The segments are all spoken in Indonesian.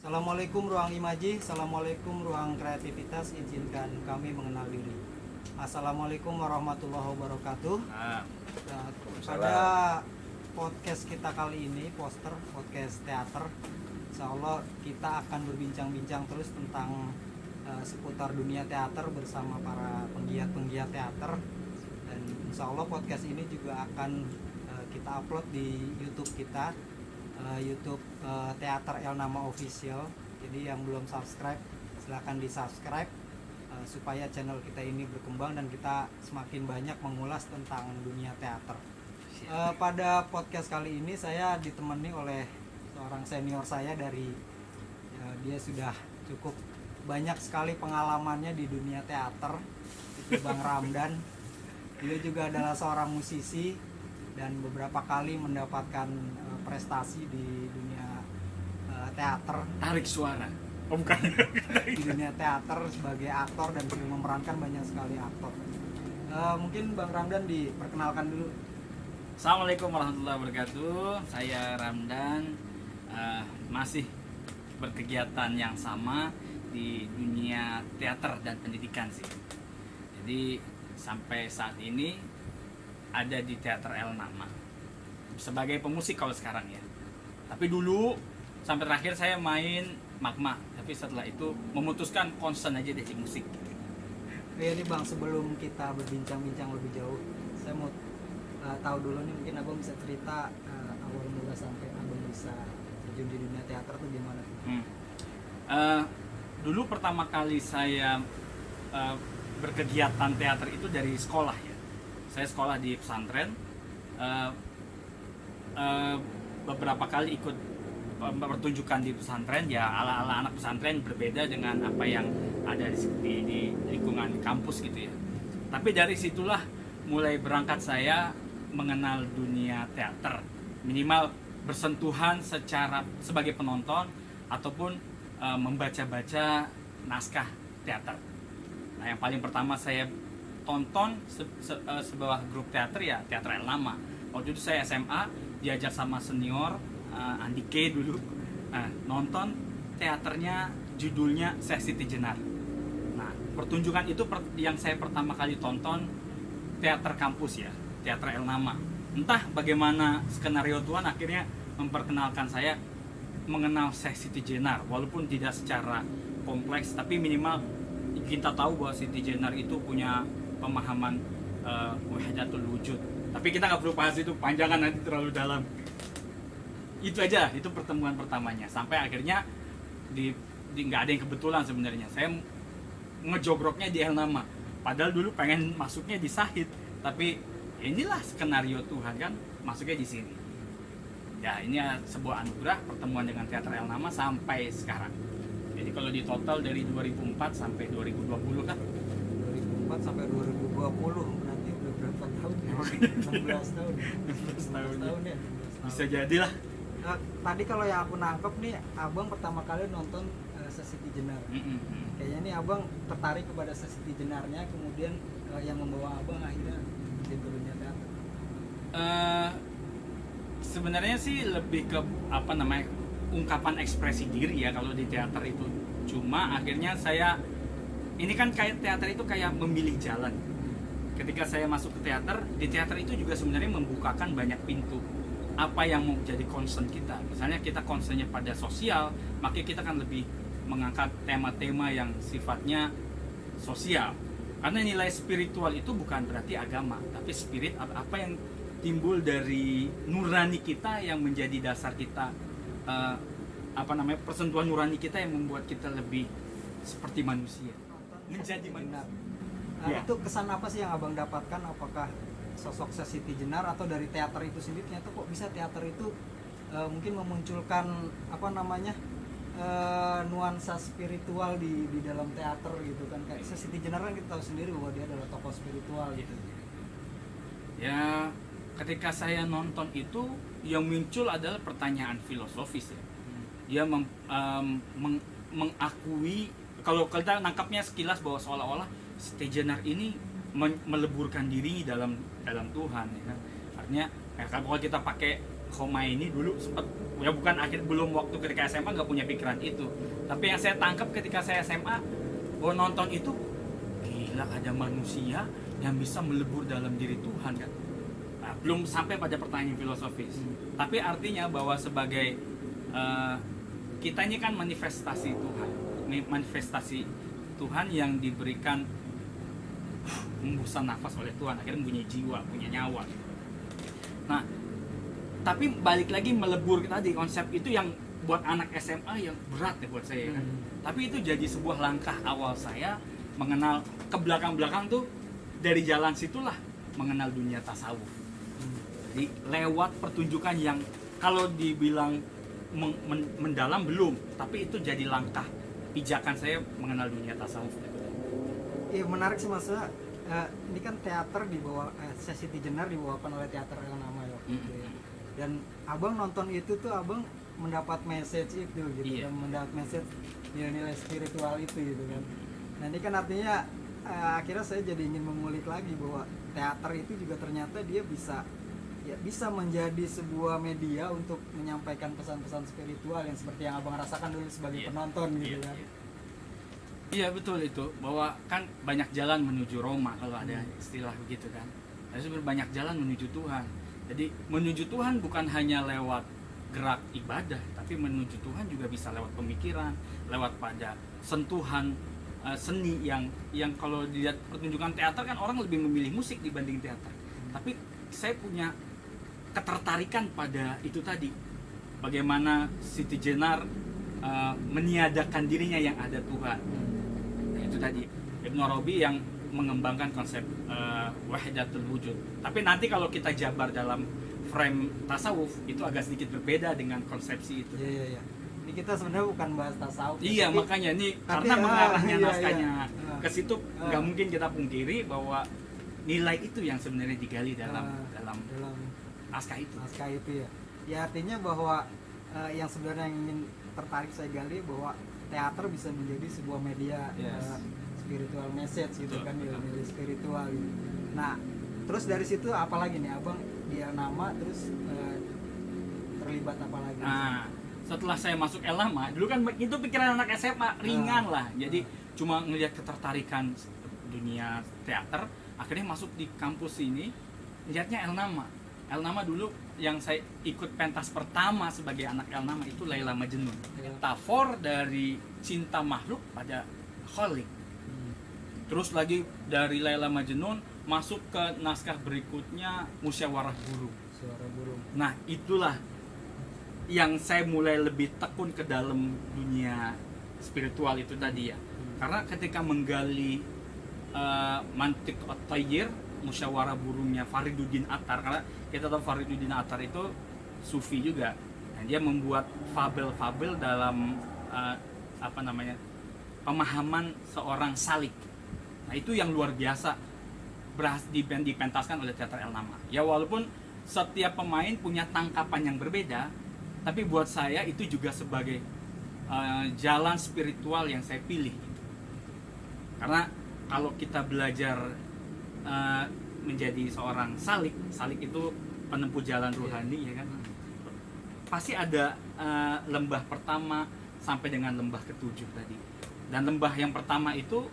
Assalamualaikum ruang imaji, Assalamualaikum ruang kreativitas, izinkan kami mengenal diri. Assalamualaikum warahmatullahi wabarakatuh. Nah, pada podcast kita kali ini, podcast teater, insya Allah kita akan berbincang-bincang terus tentang seputar dunia teater bersama para penggiat-penggiat teater. Dan insya Allah podcast ini juga akan kita upload di YouTube kita, YouTube Teater El Nama Official. Jadi yang belum subscribe silahkan di subscribe supaya channel kita ini berkembang dan kita semakin banyak mengulas tentang dunia teater. Pada podcast kali ini saya ditemani oleh seorang senior saya dari dia sudah cukup banyak sekali pengalamannya di dunia teater, itu Bang Ramdan. Dia juga adalah seorang musisi dan beberapa kali mendapatkan prestasi di dunia teater. Tarik suara. Oh bukan. Di dunia teater sebagai aktor dan juga memerankan banyak sekali aktor. Mungkin Bang Ramdan diperkenalkan dulu. Assalamualaikum warahmatullahi wabarakatuh. Saya Ramdan, masih berkegiatan yang sama di dunia teater dan pendidikan sih. Jadi sampai saat ini ada di Teater El Nama sebagai pemusik kalau sekarang ya. Tapi dulu sampai terakhir saya main Magma, tapi setelah itu memutuskan konsen aja di musik. Ini Bang, sebelum kita berbincang-bincang lebih jauh, saya mau tahu dulu nih, mungkin Abang bisa cerita awal mula sampai Abang bisa terjun di dunia teater tuh gimana? Dulu pertama kali saya berkegiatan teater itu dari sekolah ya. Saya sekolah di pesantren, beberapa kali ikut pertunjukan di pesantren ya, ala-ala anak pesantren, berbeda dengan apa yang ada di lingkungan kampus gitu ya. Tapi dari situlah mulai berangkat saya mengenal dunia teater, minimal bersentuhan secara sebagai penonton ataupun membaca-baca naskah teater. Nah, yang paling pertama saya tonton sebuah grup teater ya Teater El Nama. Waktu itu saya SMA diajak sama senior Andi K dulu. Nah, nonton teaternya judulnya Syekh Siti Jenar. Nah, pertunjukan itu yang saya pertama kali tonton teater kampus ya, Teater El Nama. Entah bagaimana skenario Tuhan akhirnya memperkenalkan saya mengenal Syekh Siti Jenar, walaupun tidak secara kompleks, tapi minimal kita tahu bahwa Siti Jenar itu punya pemahaman wahdatul wujud. Tapi kita nggak perlu bahas itu, panjangan nanti terlalu dalam. Itu aja, itu pertemuan pertamanya. Sampai akhirnya nggak ada yang kebetulan sebenarnya. Saya ngejogroknya di El Nama. Padahal dulu pengen masuknya di Sahid, tapi inilah skenario Tuhan kan, masuknya di sini. Ya, ini sebuah anugerah pertemuan dengan Teater El Nama sampai sekarang. Jadi kalau di total dari 2004 sampai 2020 kan? 2004 sampai 2020 berarti udah berapa tahun? 16 tahun. 16 tahun ya. Bisa jadilah. Nah, tadi kalau yang aku nangkep nih, Abang pertama kali nonton Siti Jenar. Kayaknya nih Abang tertarik kepada Siti Jenarnya, kemudian yang membawa Abang akhirnya di dunia teater. Sebenarnya sih lebih ke ungkapan ekspresi diri ya kalau di teater itu. Cuma akhirnya saya ini kan kayak teater itu kayak memilih jalan. Ketika saya masuk ke teater, di teater itu juga sebenarnya membukakan banyak pintu. Apa yang mau jadi concern kita? Misalnya kita concernnya pada sosial, maka kita kan lebih mengangkat tema-tema yang sifatnya sosial. Karena nilai spiritual itu bukan berarti agama, tapi spirit apa yang timbul dari nurani kita yang menjadi dasar kita, persentuhan nurani kita yang membuat kita lebih seperti manusia, menjadi manusia. Ya. Itu kesan apa sih yang Abang dapatkan? Apakah sosok Siti Jenar atau dari teater itu sendiri? Ternyata kok bisa teater itu mungkin memunculkan nuansa spiritual di dalam teater gitu kan? Kayak Siti Jenar kan kita tahu sendiri bahwa dia adalah tokoh spiritual gitu. Ya, ketika saya nonton itu yang muncul adalah pertanyaan filosofis ya. Dia mengakui, kalau kita nangkapnya sekilas bahwa seolah-olah Siti Jenar ini meleburkan diri dalam Tuhan ya kan. Artinya kalau kita pakai Khomeini dulu sempat, ya bukan belum waktu ketika SMA nggak punya pikiran itu, tapi yang saya tangkap ketika saya SMA bahwa nonton itu gila, ada manusia yang bisa melebur dalam diri Tuhan kan. Nah, belum sampai pada pertanyaan filosofis, tapi artinya bahwa sebagai kita ini kan manifestasi Tuhan, yang diberikan hembusan nafas oleh Tuhan, akhirnya punya jiwa, punya nyawa. Nah, tapi balik lagi melebur tadi, konsep itu yang buat anak SMA yang berat ya buat saya kan. Tapi itu jadi sebuah langkah awal saya mengenal ke belakang-belakang tuh, dari jalan situlah mengenal dunia tasawuf. Jadi lewat pertunjukan yang kalau dibilang mendalam belum, tapi itu jadi langkah pijakan saya mengenal dunia tasawuf. Iya, menarik sih maksudnya. Ini kan teater dibawa, sesi Tijenar dibawakan oleh teater El Nama ya, gitu ya. Dan abang nonton itu tuh abang mendapat message itu gitu, Iya. dan mendapat message nilai-nilai spiritual itu gitu kan. Nah ini kan artinya akhirnya saya jadi ingin mengulik lagi bahwa teater itu juga ternyata dia bisa menjadi sebuah media untuk menyampaikan pesan-pesan spiritual yang seperti yang abang rasakan dulu sebagai penonton gitu kan. Iya betul itu, bahwa kan banyak jalan menuju Roma kalau ada istilah begitu kan. Tapi sebenarnya banyak jalan menuju Tuhan. Jadi menuju Tuhan bukan hanya lewat gerak ibadah, tapi menuju Tuhan juga bisa lewat pemikiran, lewat pada sentuhan seni yang kalau dilihat pertunjukan teater kan orang lebih memilih musik dibanding teater. Tapi saya punya ketertarikan pada itu tadi, bagaimana Siti Jenar meniadakan dirinya yang ada Tuhan. Nah, itu tadi Ibnu Arabi yang mengembangkan konsep wahdatul wujud. Tapi nanti kalau kita jabar dalam frame tasawuf itu agak sedikit berbeda dengan konsepsi itu. Iya. Ini kita sebenarnya bukan bahas tasawuf. Iya, tapi, makanya ini karena mengarahnya iya, naskahnya iya. ke situ, nggak mungkin kita pungkiri bahwa nilai itu yang sebenarnya digali dalam naskah itu. Naskah itu ya. Ya artinya bahwa yang sebenarnya ingin tertarik saya gali bahwa teater bisa menjadi sebuah media spiritual message gitu. Betul, kan, nilai spiritual gitu. Nah, terus dari situ apalagi nih abang, dia nama terus terlibat apa lagi? Nah, setelah saya masuk El Nama, dulu kan itu pikiran anak SMA ringan lah, jadi cuma ngelihat ketertarikan dunia teater, akhirnya masuk di kampus ini, lihatnya El Nama. El Nama dulu yang saya ikut pentas pertama sebagai anak El Nama itu Laila Majnun, metafor dari cinta makhluk pada Khalik. Terus lagi dari Laila Majnun masuk ke naskah berikutnya Musyawarah Burung. Suara burung. Nah, itulah yang saya mulai lebih tekun ke dalam dunia spiritual itu tadi ya. Karena ketika menggali Mantiq at-Tayyir, Musyawarah Burungnya Fariduddin Attar, karena kita tahu Fariduddin Attar itu sufi juga. Nah, dia membuat fabel-fabel dalam pemahaman seorang salik. Nah, itu yang luar biasa dipentaskan oleh teater El Nama. Ya walaupun setiap pemain punya tangkapan yang berbeda, tapi buat saya itu juga sebagai jalan spiritual yang saya pilih. Karena kalau kita belajar menjadi seorang salik itu penempuh jalan rohani, ya kan, pasti ada lembah pertama sampai dengan lembah ketujuh tadi. Dan lembah yang pertama itu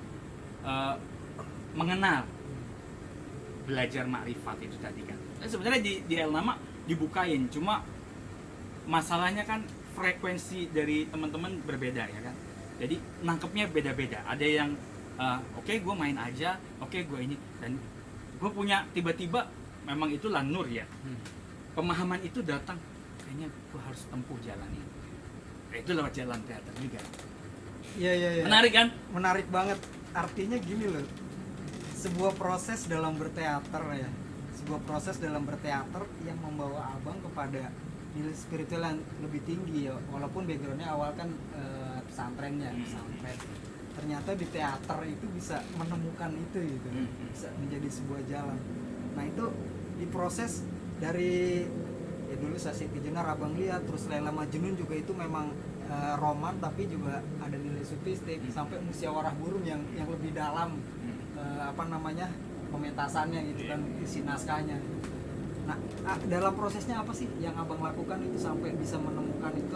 mengenal, belajar makrifat itu tadi kan. Dan sebenarnya di El Nama dibukain, cuma masalahnya kan frekuensi dari teman-teman berbeda ya kan. Jadi nangkepnya beda-beda. Ada yang oke, gue main aja, oke, gue ini, dan gue punya tiba-tiba memang itulah nur ya. Pemahaman itu datang, kayaknya gue harus tempuh jalan ini. Nah, itu lewat jalan teater juga. Iya. Menarik kan? Menarik banget. Artinya gini loh, sebuah proses dalam berteater ya, sebuah proses dalam berteater yang membawa abang kepada nilai spiritual yang lebih tinggi ya. Walaupun backgroundnya awal kan pesantren, ternyata di teater itu bisa menemukan itu gitu, bisa menjadi sebuah jalan. Nah itu diproses dari ya dulu Siti Jenar abang lihat, terus Laila Majnun juga itu memang roman tapi juga ada nilai sufistik, sampai Musyawarah Burung yang lebih dalam pementasannya gitu kan, isi naskahnya. Nah, dalam prosesnya apa sih yang abang lakukan itu sampai bisa menemukan itu?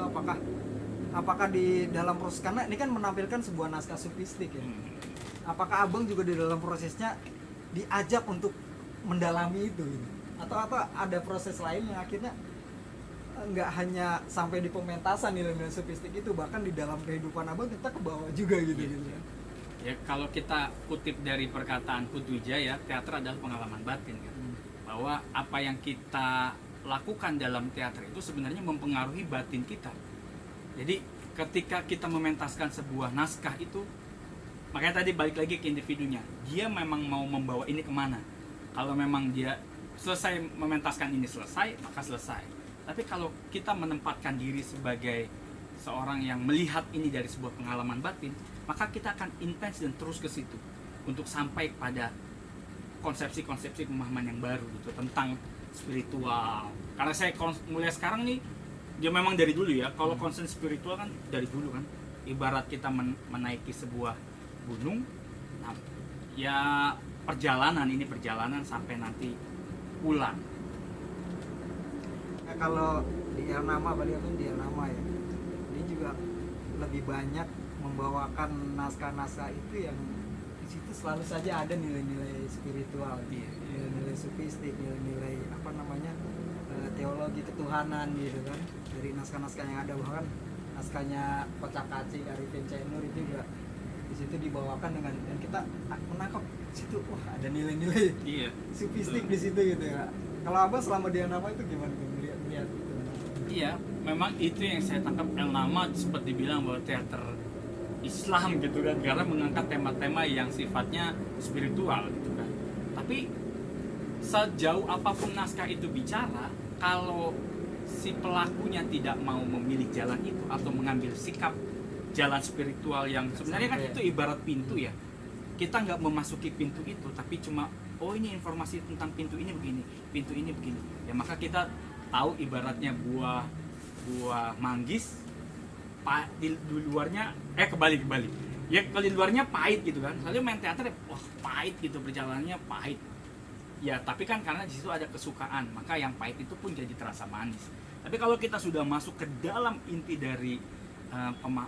Apakah di dalam proses, karena ini kan menampilkan sebuah naskah sufistik ya, apakah abang juga di dalam prosesnya diajak untuk mendalami itu gitu? Atau ada proses lain yang akhirnya nggak hanya sampai di pementasan nilai-nilai sufistik itu, bahkan di dalam kehidupan abang kita ke bawah juga gitu gitu ya? Ya kalau kita kutip dari perkataan Kudwijaya, teater adalah pengalaman batin kan. Bahwa apa yang kita lakukan dalam teater itu sebenarnya mempengaruhi batin kita. Jadi ketika kita mementaskan sebuah naskah itu, makanya tadi balik lagi ke individunya, dia memang mau membawa ini kemana. Kalau memang dia selesai mementaskan ini selesai, maka selesai. Tapi kalau kita menempatkan diri sebagai seorang yang melihat ini dari sebuah pengalaman batin, maka kita akan intens dan terus ke situ untuk sampai pada konsepsi-konsepsi pemahaman yang baru gitu tentang spiritual. Karena saya mulai sekarang nih, dia memang dari dulu ya, kalau konsep spiritual kan dari dulu kan, ibarat kita menaiki sebuah gunung. Nah, ya perjalanan sampai nanti pulang. Nah, kalau di El Nama, balik kan di El Nama ya, ini juga lebih banyak membawakan naskah-naskah itu yang di situ selalu saja ada nilai-nilai spiritual, nilai-nilai sufistik, nilai-nilai teologi ketuhanan gitu kan. Dari naskah-naskah yang ada, bahkan naskahnya Kocakaci Arifin Cenur itu juga di situ dibawakan dengan, dan kita menangkap situ, wah ada nilai-nilai sufistik di situ gitu ya. Kalau abang selama di El Nama itu gimana tuh melihat itu? Iya, memang itu yang saya tangkap. El Nama sempat dibilang bahwa teater Islam gitu kan, karena mengangkat tema-tema yang sifatnya spiritual gitu kan. Tapi sejauh apapun naskah itu bicara, kalau si pelakunya tidak mau memilih jalan itu atau mengambil sikap jalan spiritual yang sebenarnya kan itu ibarat pintu ya, kita nggak memasuki pintu itu, tapi cuma oh ini informasi tentang pintu ini begini, pintu ini begini ya, maka kita tahu ibaratnya buah manggis di luarnya kebalik ya, kalau di luarnya pahit gitu kan. Soalnya main teater wah pahit gitu, perjalanannya pahit ya, tapi kan karena di situ ada kesukaan, maka yang pahit itu pun jadi terasa manis. Tapi kalau kita sudah masuk ke dalam inti dari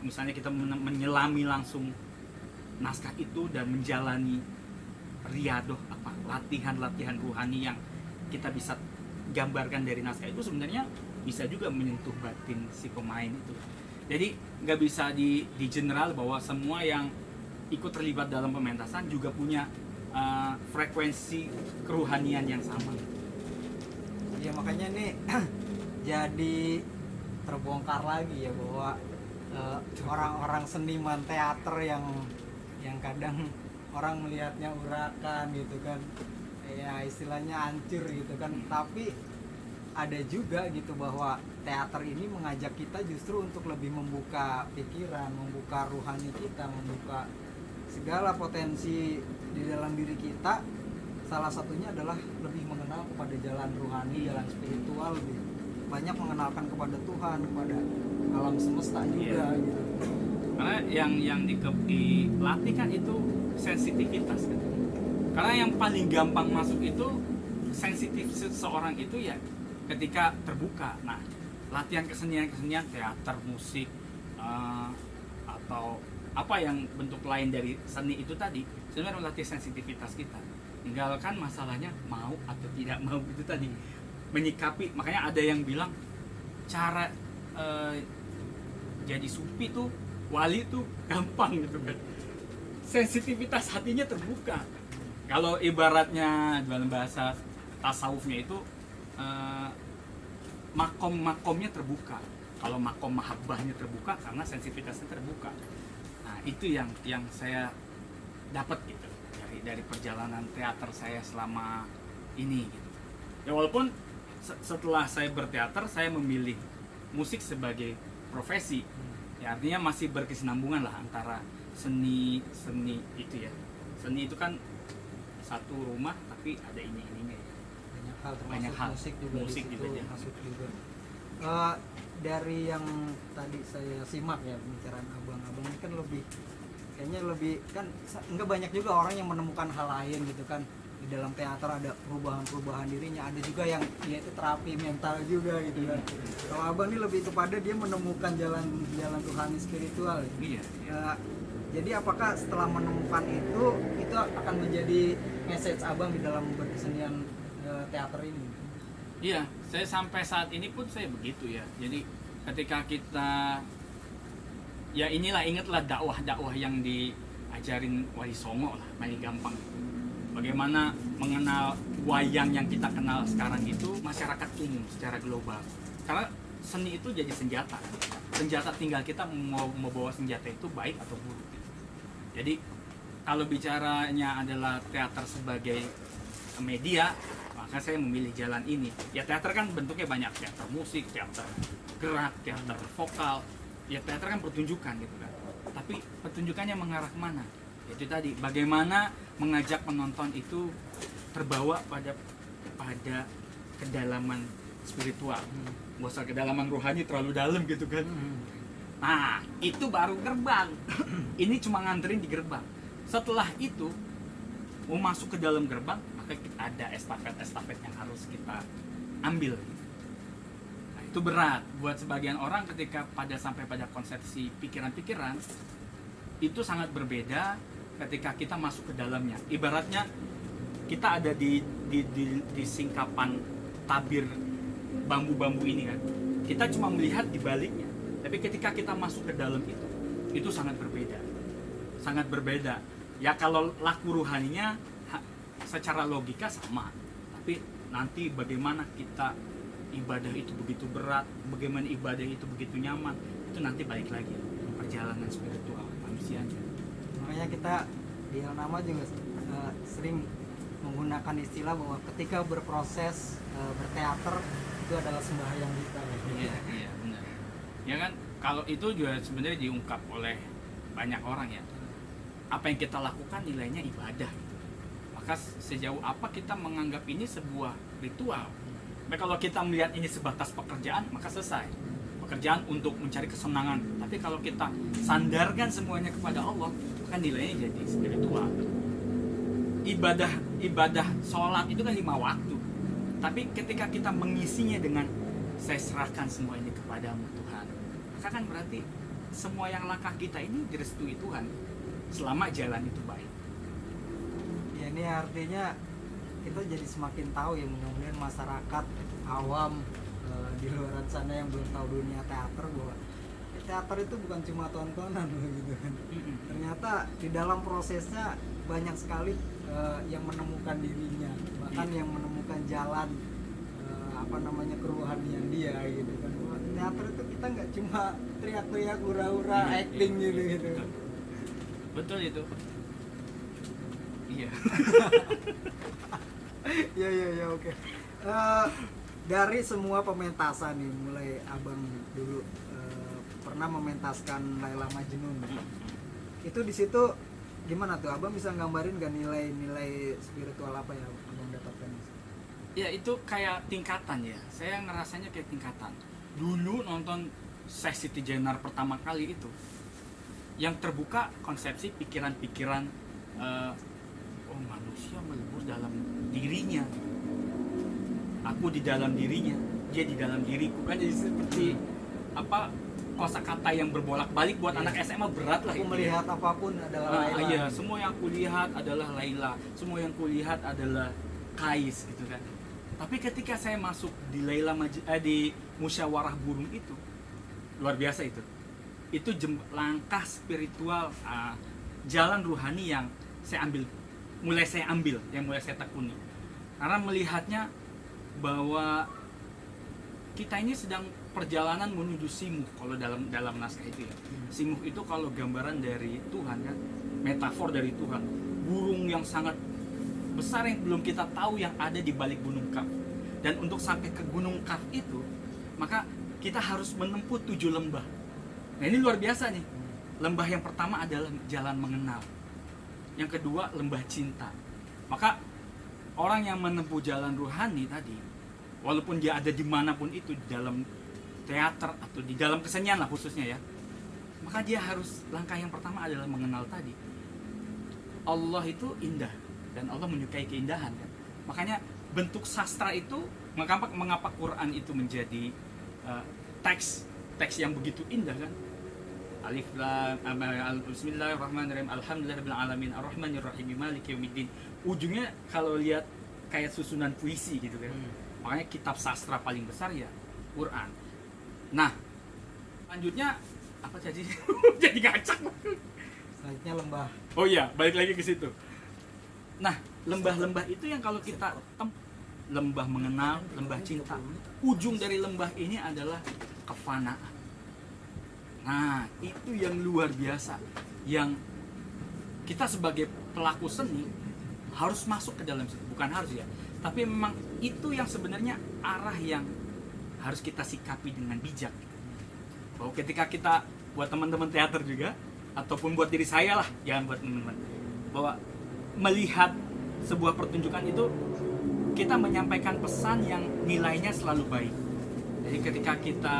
misalnya kita menyelami langsung naskah itu dan menjalani riadoh, latihan rohani yang kita bisa gambarkan dari naskah itu, sebenarnya bisa juga menyentuh batin si pemain itu. Jadi nggak bisa di general bahwa semua yang ikut terlibat dalam pementasan juga punya frekuensi keruhanian yang sama. Ya makanya nih jadi terbongkar lagi ya bahwa orang-orang seniman teater yang kadang orang melihatnya urakan gitu kan, ya istilahnya hancur gitu kan, tapi ada juga gitu bahwa teater ini mengajak kita justru untuk lebih membuka pikiran, membuka ruhani kita, membuka segala potensi di dalam diri kita. Salah satunya adalah lebih mengenal kepada jalan ruhani, jalan spiritual, lebih banyak mengenalkan kepada Tuhan, kepada alam semesta juga gitu. Karena yang dilatih kan itu sensitivitas kan. Karena yang paling gampang masuk itu sensitif seseorang itu ya ketika terbuka. Nah, latihan kesenian teater, musik, atau apa yang bentuk lain dari seni itu tadi sebenarnya melatih sensitivitas kita. Tinggalkan masalahnya mau atau tidak mau itu tadi, menyikapi. Makanya ada yang bilang cara jadi sufi tuh, wali tuh gampang gitu kan, sensitivitas hatinya terbuka. Kalau ibaratnya dalam bahasa tasawufnya itu makom-makomnya terbuka. Kalau makom mahabbahnya terbuka karena sensitivitasnya terbuka. Nah itu yang saya dapat gitu dari perjalanan teater saya selama ini gitu. Ya walaupun setelah saya berteater saya memilih musik sebagai profesi, ya artinya masih berkesinambungan lah antara seni itu ya. Seni itu kan satu rumah tapi ada ininya ya. Banyak hal musik juga ya. Masuk juga. Dari yang tadi saya simak ya pembicaraan abang ini kan kayaknya lebih kan enggak banyak juga orang yang menemukan hal lain gitu kan di di dalam teater ada perubahan dirinya, ada juga yang dia itu terapi mental juga gitu kan. Kalau abang ini lebih kepada dia menemukan jalan rohani spiritual ya. Iya. Jadi apakah setelah menemukan itu akan menjadi message abang di dalam berkesenian teater ini? Iya, saya sampai saat ini pun saya begitu ya. Jadi ketika kita ya inilah, ingatlah dakwah yang diajarin Wali Songo lah, paling gampang. Bagaimana mengenal wayang yang kita kenal sekarang itu masyarakat umum secara global. Karena seni itu jadi senjata. Senjata tinggal kita mau bawa senjata itu baik atau buruk. Jadi kalau bicaranya adalah teater sebagai media, maka saya memilih jalan ini. Ya teater kan bentuknya banyak, teater musik, teater gerak, teater vokal. Ya teater kan pertunjukan gitu kan. Tapi pertunjukannya mengarah kemana? Itu tadi, bagaimana mengajak penonton itu terbawa pada kedalaman spiritual. Nggak usah kedalaman rohani terlalu dalam gitu kan. Nah, itu baru gerbang. Ini cuma nganterin di gerbang. Setelah itu, mau masuk ke dalam gerbang, maka ada estafet yang harus kita ambil. Nah, itu berat buat sebagian orang ketika sampai pada konsepsi pikiran-pikiran. Itu sangat berbeda ketika kita masuk ke dalamnya. Ibaratnya kita ada di singkapan tabir bambu-bambu ini kan. Kita cuma melihat di baliknya. Tapi ketika kita masuk ke dalam itu sangat berbeda. Sangat berbeda. Ya kalau laku rohaninya secara logika sama. Tapi nanti bagaimana kita ibadah itu begitu berat, bagaimana ibadah itu begitu nyaman, itu nanti balik lagi perjalanan spiritual manusianya. Makanya kita di Nama juga sering menggunakan istilah bahwa ketika berproses berteater itu adalah sembahyang kita. Iya benar. Ya kan, kalau itu juga sebenarnya diungkap oleh banyak orang ya. Apa yang kita lakukan nilainya ibadah. Maka sejauh apa kita menganggap ini sebuah ritual. Nah, kalau kita melihat ini sebatas pekerjaan, maka selesai. Pekerjaan untuk mencari kesenangan. Tapi kalau kita sandarkan semuanya kepada Allah, maka nilainya jadi spiritual. Ibadah sholat itu kan 5 waktu. Tapi ketika kita mengisinya dengan saya serahkan semua ini kepadamu Tuhan, maka kan berarti semua yang langkah kita ini direstui Tuhan selama jalan itu baik. Ya ini artinya kita jadi semakin tahu ya, mudah-mudahan masyarakat awam di luar sana yang belum tahu dunia teater bahwa teater itu bukan cuma tontonan gitu kan. Ternyata di dalam prosesnya banyak sekali yang menemukan dirinya, bahkan yang menemukan jalan kerohanian dia gitu kan. Teater itu kita nggak cuma teriak-teriak hura-hura acting gitu. Betul itu. Iya. Ya oke. Dari semua pementasan nih, mulai abang dulu pernah mementaskan Laila Majnun. Itu di situ gimana tuh? Abang bisa gambarin gak nilai spiritual apa ya abang dapatkan? Ya itu kayak tingkatan ya. Saya ngerasanya kayak tingkatan. Dulu nonton Siti Jenar pertama kali itu, yang terbuka konsepsi pikiran-pikiran manusia melebur dalam dirinya. Aku di dalam dirinya, dia di dalam diriku, kan jadi seperti kosakata yang berbolak-balik buat anak SMA berat lah. Aku melihat apapun adalah Laila. Iya, semua yang kulihat adalah Laila, semua yang kulihat adalah Kais gitu kan. Tapi ketika saya masuk di di musyawarah burung itu, luar biasa itu. Itu langkah spiritual, jalan ruhani yang mulai saya tekuni. Karena melihatnya bahwa kita ini sedang perjalanan menuju Simuh, kalau dalam naskah itu ya. Simuh itu kalau gambaran dari Tuhan kan, metafor dari Tuhan. Burung yang sangat besar yang belum kita tahu yang ada di balik Gunung Kaf. Dan untuk sampai ke Gunung Kaf itu, maka kita harus menempuh 7 lembah. Nah ini luar biasa nih. Lembah yang pertama adalah jalan mengenal. Yang kedua lembah cinta. Maka orang yang menempuh jalan ruhani tadi, walaupun dia ada dimanapun itu, di dalam teater atau di dalam kesenian lah khususnya ya, maka dia harus, langkah yang pertama adalah mengenal tadi. Allah itu indah. dan Allah menyukai keindahan kan. Makanya bentuk sastra itu, mengapa Quran itu menjadi teks yang begitu indah kan. Alif lam bismillahirrahmanirrahim alhamdulillahirabbil alamin arrahmanir rahim maliki yaumiddin. Ujungnya kalau lihat kayak susunan puisi gitu kan. Makanya kitab sastra paling besar ya Quran. Nah, lanjutnya apa tadi? Jadi kacak. Selanjutnya lembah. Oh iya, balik lagi ke situ. Nah, lembah-lembah itu yang kalau kita lembah mengenal, lembah cinta. Ujung dari lembah ini adalah kefanaan. Nah, itu yang luar biasa. Yang kita sebagai pelaku seni harus masuk ke dalam situ. Bukan harus ya, tapi memang itu yang sebenarnya arah yang harus kita sikapi dengan bijak. Bahwa ketika kita, buat teman-teman teater juga, ataupun buat diri saya lah, jangan buat teman-teman, bahwa melihat sebuah pertunjukan itu kita menyampaikan pesan yang nilainya selalu baik. Jadi ketika kita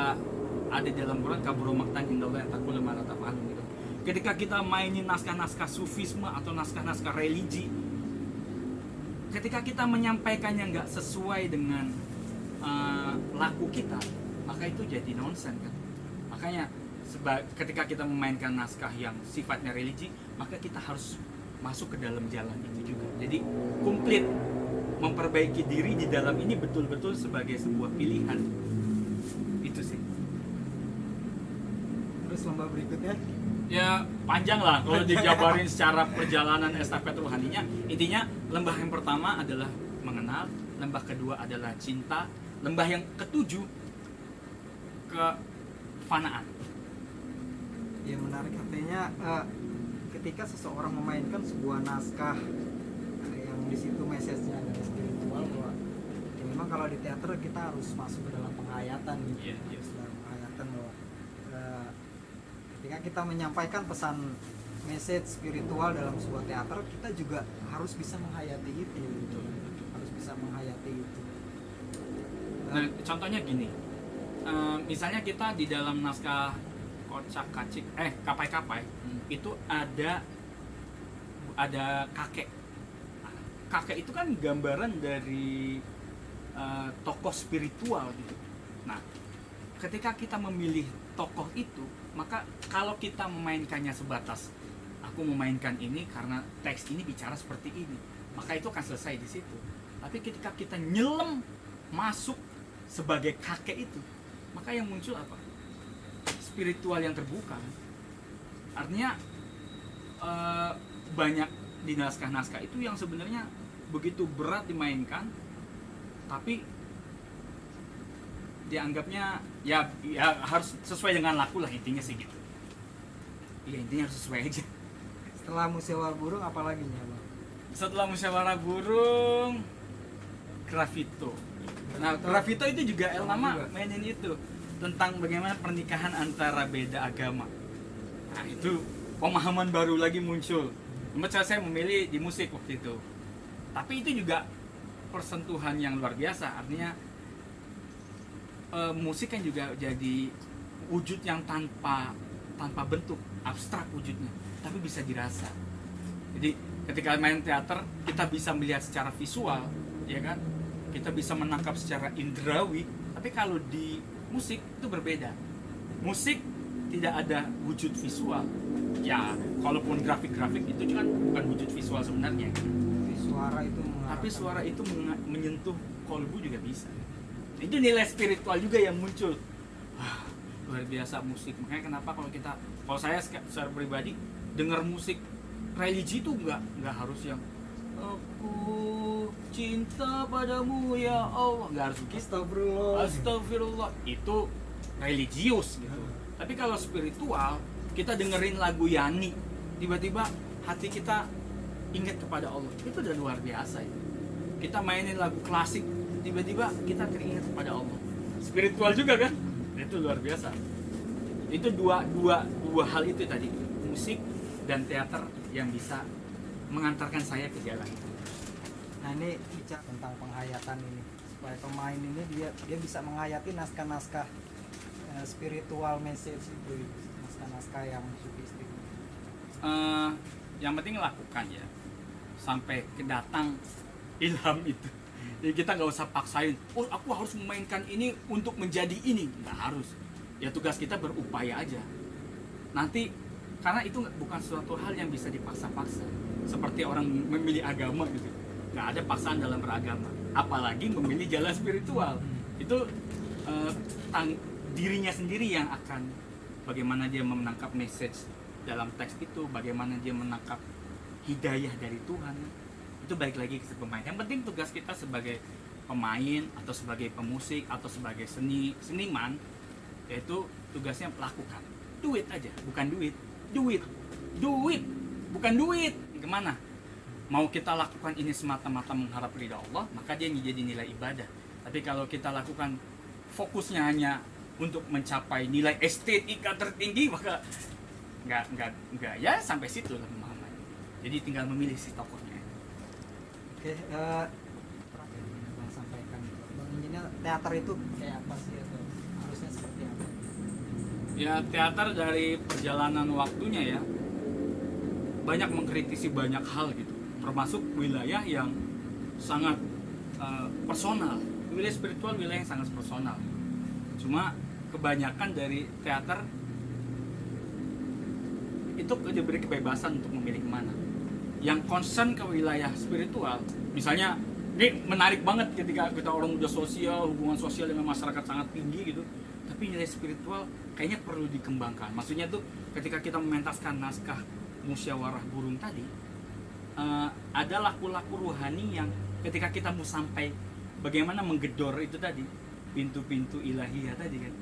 ada dalam Quran kaburu maktan indallah yang takul ma la taf'alun gitu. Ketika kita mainin naskah-naskah sufisme atau naskah-naskah religi, ketika kita menyampaikannya nggak sesuai dengan laku kita, maka itu jadi nonsen kan. Makanya ketika kita memainkan naskah yang sifatnya religi, maka kita harus masuk ke dalam jalan itu juga. Jadi komplit memperbaiki diri di dalam ini betul-betul sebagai sebuah pilihan. Itu sih. Terus lembah berikutnya? Ya panjang lah kalau dijabarin secara perjalanan estafet rohaninya. Intinya lembah yang pertama adalah mengenal, lembah kedua adalah cinta, lembah yang ketujuh kefanaan. Ya menarik, artinya ketika seseorang memainkan sebuah naskah yang di situ message-nya adalah spiritual, bahwa ya memang kalau di teater kita harus masuk ke dalam penghayatan gitu. Dalam penghayatan bahwa ketika kita menyampaikan pesan message spiritual dalam sebuah teater, kita juga harus bisa menghayati itu gitu. Harus bisa menghayati itu. Nah, contohnya gini. Misalnya kita di dalam naskah kocak kacik kapai-kapai itu ada kakek. Kakek itu kan gambaran dari tokoh spiritual gitu. Nah, ketika kita memilih tokoh itu, maka kalau kita memainkannya sebatas aku memainkan ini karena teks ini bicara seperti ini, maka itu akan selesai di situ. Tapi ketika kita nyelam masuk sebagai kakek itu, maka yang muncul apa? Spiritual yang terbuka. Artinya banyak di naskah-naskah itu yang sebenarnya begitu berat dimainkan, tapi dianggapnya ya harus sesuai dengan laku lah, intinya sih gitu. Iya, intinya harus sesuai aja. Setelah musyawarah burung apa lagi nih, Bang? Setelah musyawarah burung, Gravito. Nah, Gravito itu juga El Nama mainin itu tentang bagaimana pernikahan antara beda agama. Nah, itu pemahaman baru lagi muncul. Saya memilih di musik waktu itu. Tapi itu juga persentuhan yang luar biasa. Artinya musik kan juga jadi wujud yang tanpa bentuk, abstrak wujudnya, tapi bisa dirasa. Jadi ketika main teater kita bisa melihat secara visual, ya kan? Kita bisa menangkap secara indrawi. Tapi kalau di musik itu berbeda. Musik tidak ada wujud visual. Ya, kalaupun grafik-grafik itu kan bukan wujud visual sebenarnya. Suara itu tapi suara itu menyentuh kolbu juga bisa. Itu nilai spiritual juga yang muncul. Wah, luar biasa musik. Makanya kenapa kalau saya secara pribadi dengar musik religi itu nggak harus yang aku cinta padamu ya Allah, nggak harus begitu. Astagfirullah itu religius gitu. Tapi kalau spiritual, kita dengerin lagu Yani, tiba-tiba hati kita ingat kepada Allah, itu udah luar biasa itu. Kita mainin lagu klasik, tiba-tiba kita teringat kepada Allah. Spiritual juga kan? Itu luar biasa. Itu dua hal itu tadi, musik dan teater yang bisa mengantarkan saya ke jalan. Nah, ini bicara tentang penghayatan ini, supaya pemain ini dia bisa menghayati naskah-naskah spiritual message itu, naskah-naskah yang sufistik. Yang penting lakukan ya. sampai kedatang ilham itu. Jadi kita nggak usah paksain, oh aku harus memainkan ini untuk menjadi ini, nggak harus. Ya tugas kita berupaya aja. Nanti karena itu bukan suatu hal yang bisa dipaksa-paksa. Seperti orang memilih agama gitu, nggak ada paksaan dalam beragama. Apalagi memilih jalan spiritual, itu dirinya sendiri yang akan bagaimana dia menangkap message dalam teks itu, bagaimana dia menangkap hidayah dari Tuhan. Itu balik lagi ke pemain. Yang penting tugas kita sebagai pemain atau sebagai pemusik atau sebagai seniman, yaitu tugasnya lakukan. Duit aja, bukan duit. Duit, bukan duit. Gimana? Mau kita lakukan ini semata-mata mengharap ridha Allah, maka dia menjadi nilai ibadah. Tapi kalau kita lakukan fokusnya hanya untuk mencapai nilai estetika tertinggi, maka nggak ya sampai situ lah pemahamannya. Jadi tinggal memilih si tokohnya. Oke, Bang sampaikan, Bang Injinya teater itu kayak apa sih atau harusnya seperti apa? Ya teater dari perjalanan waktunya ya banyak mengkritisi banyak hal gitu, termasuk wilayah yang sangat personal, wilayah spiritual, wilayah yang sangat personal. Cuma kebanyakan dari teater itu diberi kebebasan untuk memilih kemana. Yang concern ke wilayah spiritual, misalnya ini menarik banget ketika kita orang udah sosial, hubungan sosial dengan masyarakat sangat tinggi gitu, tapi nilai spiritual kayaknya perlu dikembangkan. Maksudnya tuh ketika kita mementaskan naskah musyawarah burung tadi, ada laku-laku rohani yang ketika kita mau sampai bagaimana menggedor itu tadi, pintu-pintu ilahiyah tadi kan,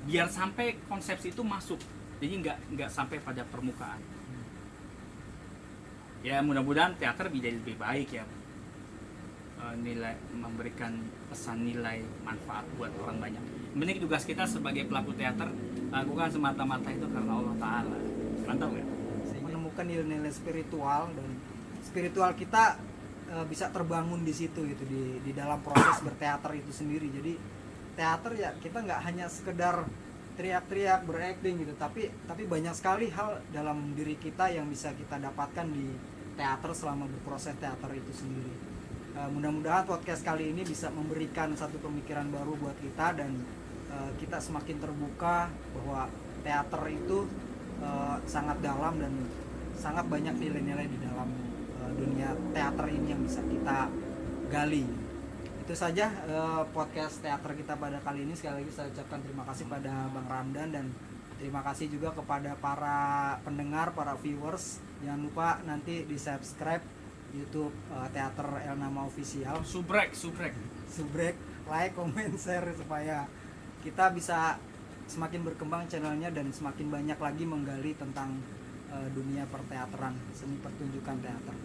biar sampai konsepsi itu masuk, jadi nggak sampai pada permukaan. Ya mudah-mudahan teater menjadi lebih baik ya, nilai memberikan pesan nilai manfaat buat orang banyak. Mending tugas kita sebagai pelaku teater lakukan semata-mata itu karena Allah Ta'ala. Mantap nggak? Menemukan nilai-nilai spiritual, dan spiritual kita bisa terbangun di situ gitu, di dalam proses berteater itu sendiri. Jadi teater ya kita nggak hanya sekedar teriak-teriak berakting gitu, tapi banyak sekali hal dalam diri kita yang bisa kita dapatkan di teater selama berproses teater itu sendiri. Mudah-mudahan podcast kali ini bisa memberikan satu pemikiran baru buat kita, dan kita semakin terbuka bahwa teater itu sangat dalam dan sangat banyak nilai-nilai di dalam dunia teater ini yang bisa kita gali. Itu saja podcast teater kita pada kali ini. Sekali lagi saya ucapkan terima kasih pada Bang Ramdan, dan terima kasih juga kepada para pendengar, para viewers. Jangan lupa nanti di subscribe YouTube Teater El Nama Official. Subrek, like, comment, share supaya kita bisa semakin berkembang channelnya dan semakin banyak lagi menggali tentang dunia perteateran, seni pertunjukan teater.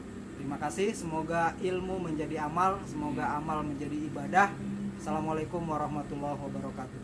Terima kasih, semoga ilmu menjadi amal, semoga amal menjadi ibadah. Assalamualaikum warahmatullahi wabarakatuh.